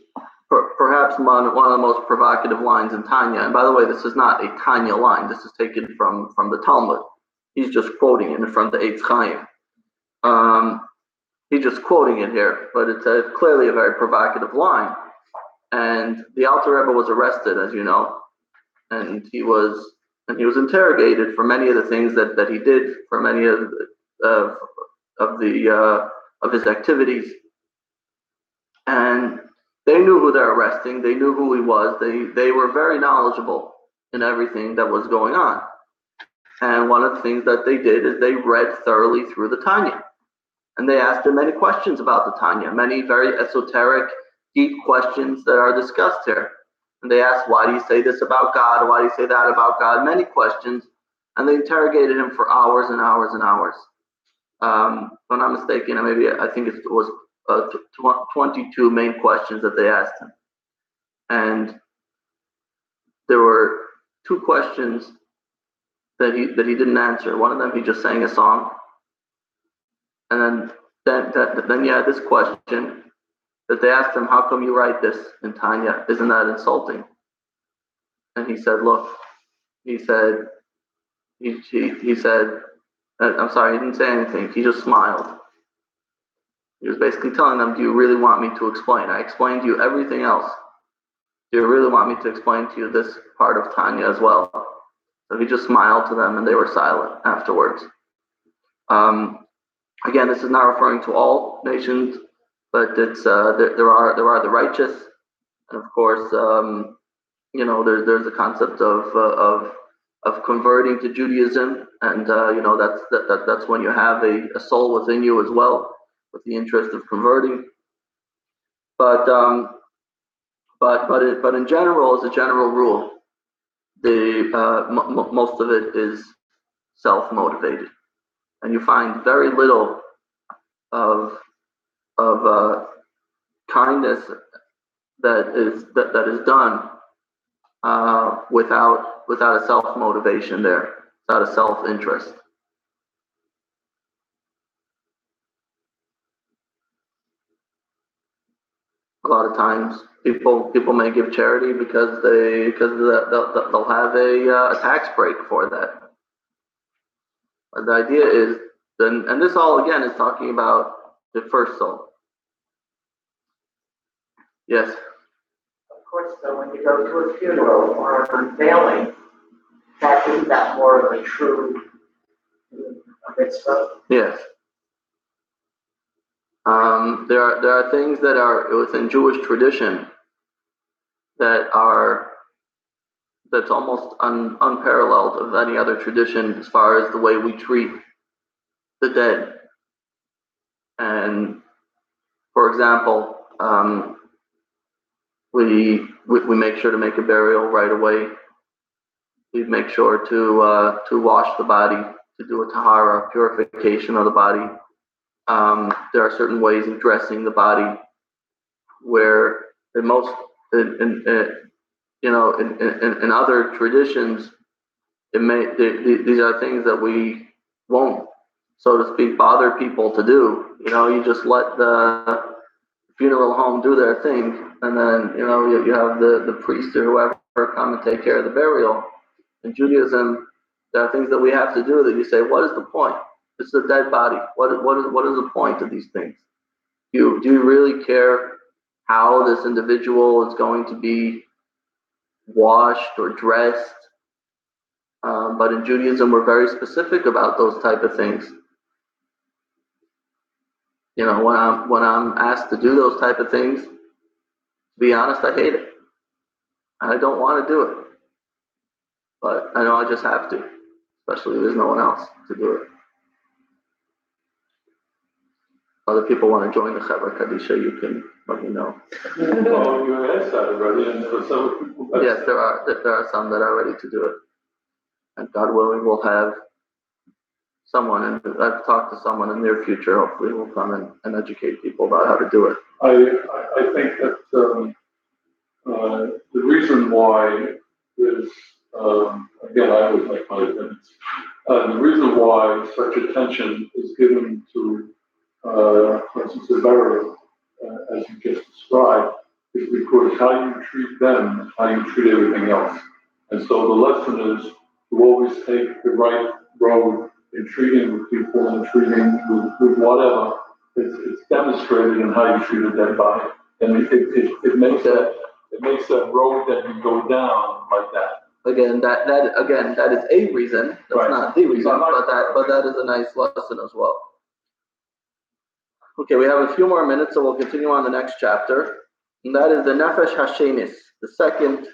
perhaps one of the most provocative lines in Tanya. And by the way, this is not a Tanya line. This is taken from the Talmud. He's just quoting it from the Eitz Chaim. He's just quoting it here, but it's clearly a very provocative line. And the Alter Rebbe was arrested, as you know, and he was interrogated for many of the things that he did, for many of his activities, and they knew who they're arresting. They knew who he was. They were very knowledgeable in everything that was going on. And one of the things that they did is they read thoroughly through the Tanya, and they asked him many questions about the Tanya, many very esoteric, deep questions that are discussed here. And they asked, why do you say this about God? Why do you say that about God? Many questions. And they interrogated him for hours and hours and hours. If I'm not mistaken, I think it was 22 main questions that they asked him. And there were two questions that he didn't answer. One of them, he just sang a song. And then you had this question that they asked him, how come you write this in Tanya? Isn't that insulting? And he said, look, he said, I'm sorry, he didn't say anything. He just smiled. He was basically telling them, do you really want me to explain? I explained to you everything else. Do you really want me to explain to you this part of Tanya as well? So he just smiled to them and they were silent afterwards. Again, this is not referring to all nations, but it's there are the righteous, and of course, there's the concept of converting to Judaism, and that's when you have a soul within you as well, with the interest of converting. But in general, as a general rule, most of it is self-motivated, and you find very little of kindness that is done without a self-motivation there, without a self-interest. A lot of times, people may give charity because they'll have a tax break for that. But the idea is, and this all again is talking about the first soul. Yes. Of course, though, when you go to a funeral or an unveiling, isn't that more of a true mitzvah? Yes. There are things that are within Jewish tradition that's almost unparalleled of any other tradition as far as the way we treat the dead. And for example, we make sure to make a burial right away. We make sure to wash the body, to do a tahara, purification of the body. There are certain ways of dressing the body where in other traditions, these are things that we won't, so to speak, bother people to do. You just let the funeral home do their thing, and then you have the priest or whoever come and take care of the burial. In Judaism, there are things that we have to do that you say, what is the point? This is a dead body. What is the point of these things? Do you really care how this individual is going to be washed or dressed? But in Judaism, we're very specific about those type of things. When I'm asked to do those type of things, to be honest, I hate it. I don't want to do it. But I know I just have to, especially if there's no one else to do it. Other people want to join the Chevra Kadisha, you can let me know. Well, you asked that already, and there were several people. Yes, there are some that are ready to do it. And God willing, we'll have someone, and I've talked to someone in the near future, hopefully will come and educate people about how to do it. I think that the reason why is, again, I always make my opinions. The reason why such attention is given to, for instance, the burial, as you just described, is because how you treat them is how you treat everything else. And so the lesson is to always take the right road in treating with people and treating with whatever. It's demonstrated in how you treat a dead body. And it makes that road that you go down like that. Again, that is a reason. That's right. Not the reason, but that is a nice lesson as well. Okay, we have a few more minutes, so we'll continue on the next chapter. And that is the Nefesh Hashemis, the second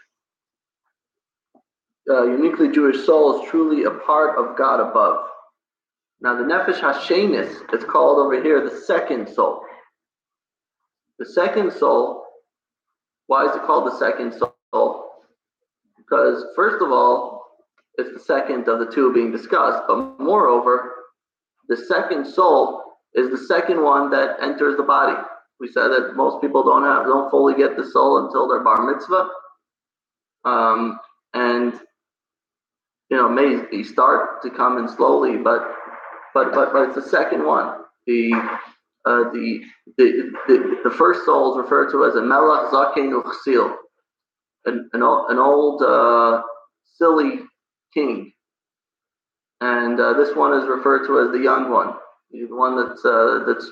uniquely Jewish soul is truly a part of God above. Now, the Nefesh Hashemis is called over here the second soul. The second soul, why is it called the second soul? Because, first of all, it's the second of the two being discussed, but moreover, the second soul is the second one that enters the body. We said that most people don't fully get the soul until their bar mitzvah, and may start to come in slowly, but it's the second one. The first soul is referred to as a melech zaken uchsil, an old silly king, and this one is referred to as the young one, the one that's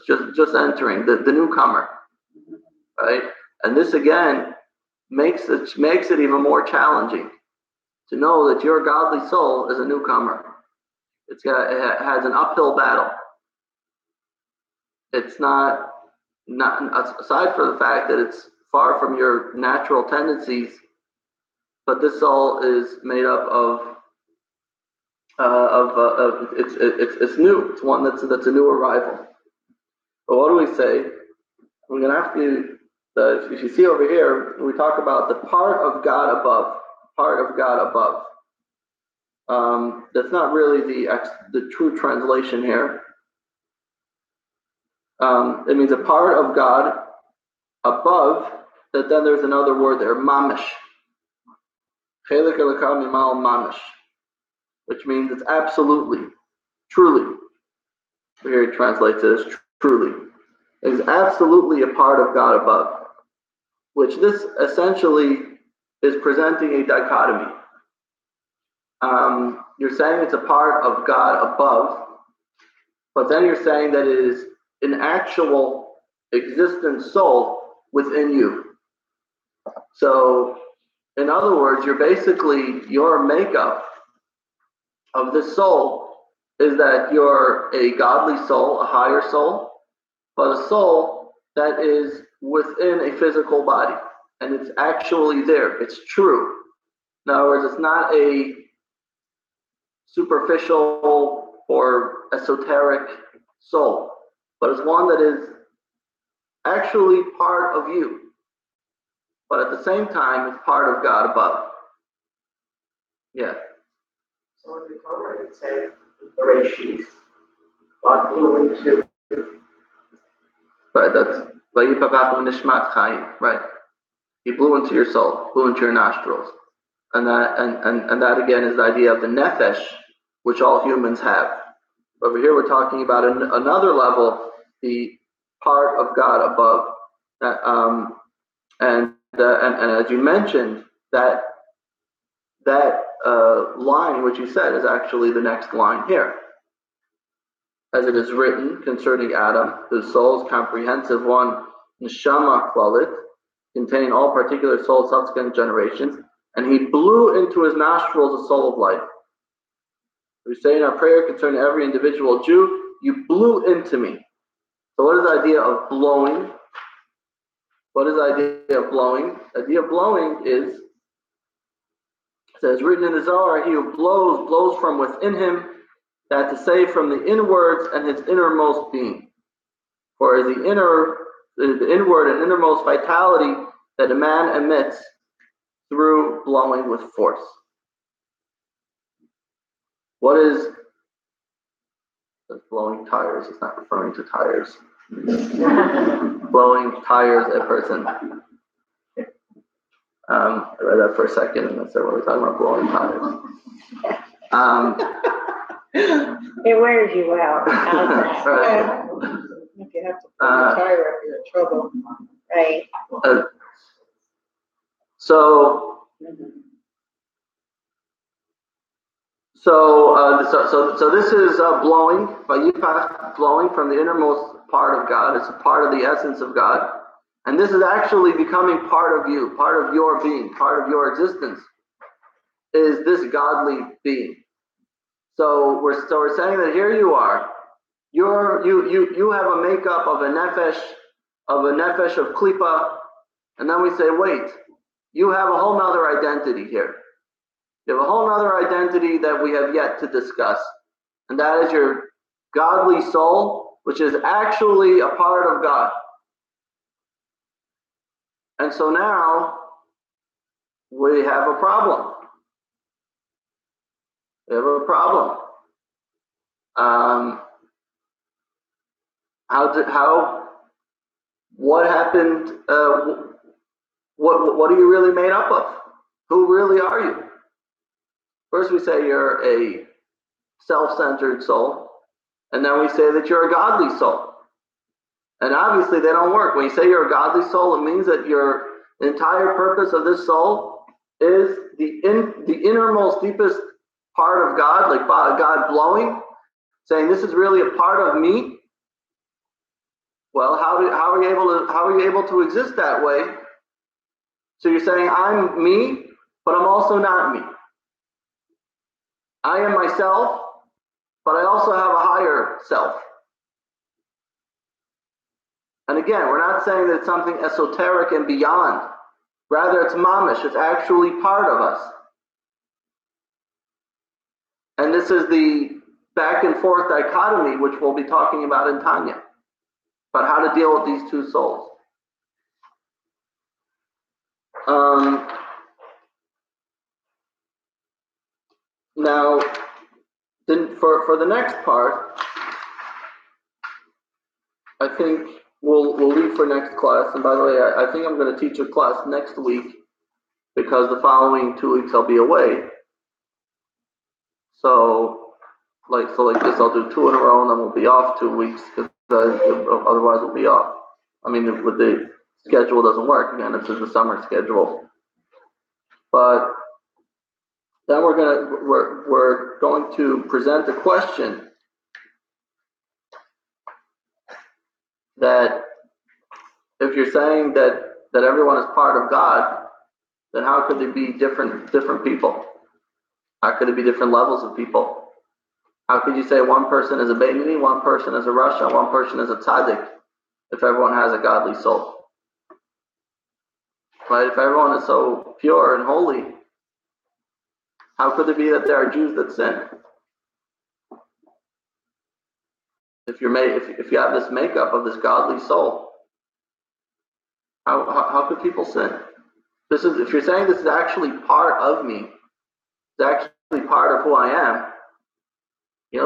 just entering, the newcomer, right? And this again makes it even more challenging to know that your godly soul is a newcomer. It has an uphill battle. It's not aside from the fact that it's far from your natural tendencies, but this soul is made up of it's new. It's one that's a new arrival. But what do we say? I'm going to ask you. If you see over here, we talk about the part of God above. Part of God above. That's not really the true translation here. It means a part of God above, that then there's another word there, mamish. Chelik elokam mimal mamish, which means it's absolutely, truly. Here he translates it as truly. It's absolutely a part of God above, which this essentially is presenting a dichotomy. You're saying it's a part of God above, but then you're saying that it is an actual existent soul within you. So, in other words, your makeup of this soul is that you're a godly soul, a higher soul, but a soul that is within a physical body. And it's actually there. It's true. In other words, it's not a superficial or esoteric soul, but it's one that is actually part of you, but at the same time, it's part of God above. Yeah. So in the Torah, it says, Bereshit, God blew into. Right, that's Vayipagatum Nishmat Chaim. Right. He blew into your soul, blew into your nostrils. And that again is the idea of the nefesh, which all humans have. Over here we're talking about another level, the part of God above. And as you mentioned, that line which you said is actually the next line here. As it is written concerning Adam, whose soul's comprehensive one, neshama klalit, containing all particular souls, subsequent generations, and he blew into his nostrils a soul of life. We say in our prayer concerning every individual Jew, you blew into me. So what is the idea of blowing? What is the idea of blowing? The idea of blowing is It says, written in the Zohar, he who blows, blows from within him, that to say from the inwards and his innermost being. For the inward and innermost vitality that a man emits through blowing with force. What is blowing tires? It's not referring to tires. Blowing tires a person. I read that for a second and I said, what are we talking about? Blowing tires. It wears you out. Right. If you have to pull your tire up, you're in trouble. Right. So this is blowing, by Yifach, blowing from the innermost part of God. It's a part of the essence of God. And this is actually becoming part of you, part of your being, part of your existence, is this godly being. So we're saying that here you are. You have a makeup of a nefesh of klipa, and then we say, wait, you have a whole nother identity here. You have a whole nother identity that we have yet to discuss, and that is your godly soul, which is actually a part of God. And so now we have a problem. We have a problem. What happened? What are you really made up of? Who really are you? First we say you're a self-centered soul, and then we say that you're a godly soul. And obviously they don't work. When you say you're a godly soul, it means that your entire purpose of this soul is the innermost, deepest part of God, like God blowing, saying this is really a part of me. Well, how are you able to exist that way? So you're saying I'm me, but I'm also not me. I am myself, but I also have a higher self. And again, we're not saying that it's something esoteric and beyond. Rather, it's mamish. It's actually part of us. And this is the back and forth dichotomy, which we'll be talking about in Tanya, about how to deal with these two souls. Now, for the next part, I think we'll leave for next class. And by the way, I think I'm going to teach a class next week because the following 2 weeks I'll be away. So like this, I'll do 2 in a row, and then we'll be off 2 weeks because otherwise we'll be off. I mean, with the schedule doesn't work. Again, it's in the summer schedule. But then we're going to present a question that if you're saying that everyone is part of God, then how could there be different people? How could it be different levels of people? How could you say one person is a Beinoni, one person is a Rasha, one person is a Tzaddik, if everyone has a godly soul? Right? If everyone is so pure and holy, how could it be that there are Jews that sin? If you have this makeup of this godly soul, how could people sin? If you're saying this is actually part of me, it's actually part of who I am.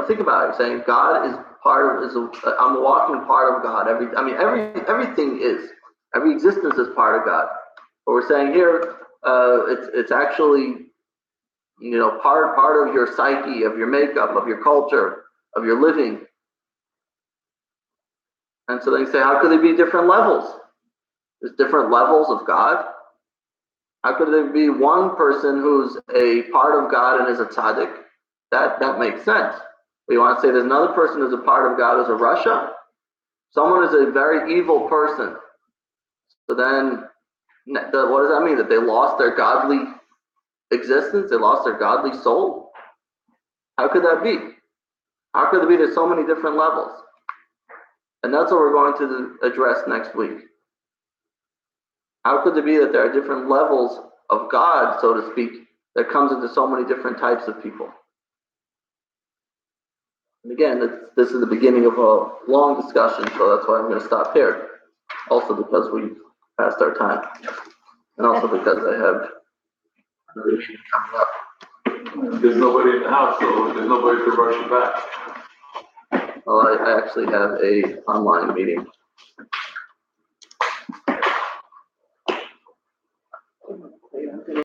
Think about it. You're saying God is I'm a walking part of God. Everything is. Every existence is part of God. But we're saying here, it's actually, part of your psyche, of your makeup, of your culture, of your living. And so then you say, how could there be different levels? There's different levels of God. How could there be one person who's a part of God and is a tzaddik? That makes sense. But you want to say there's another person who's a part of God who's a Rasha? Someone is a very evil person. So then, what does that mean? That they lost their godly existence? They lost their godly soul? How could that be? How could it be there's so many different levels? And that's what we're going to address next week. How could it be that there are different levels of God, so to speak, that comes into so many different types of people. And again, this is the beginning of a long discussion, so that's why I'm going to stop here. Also because we passed our time, and also because I have another meeting coming up. There's nobody in the house, so there's nobody to rush you back. Well, I actually have a online meeting.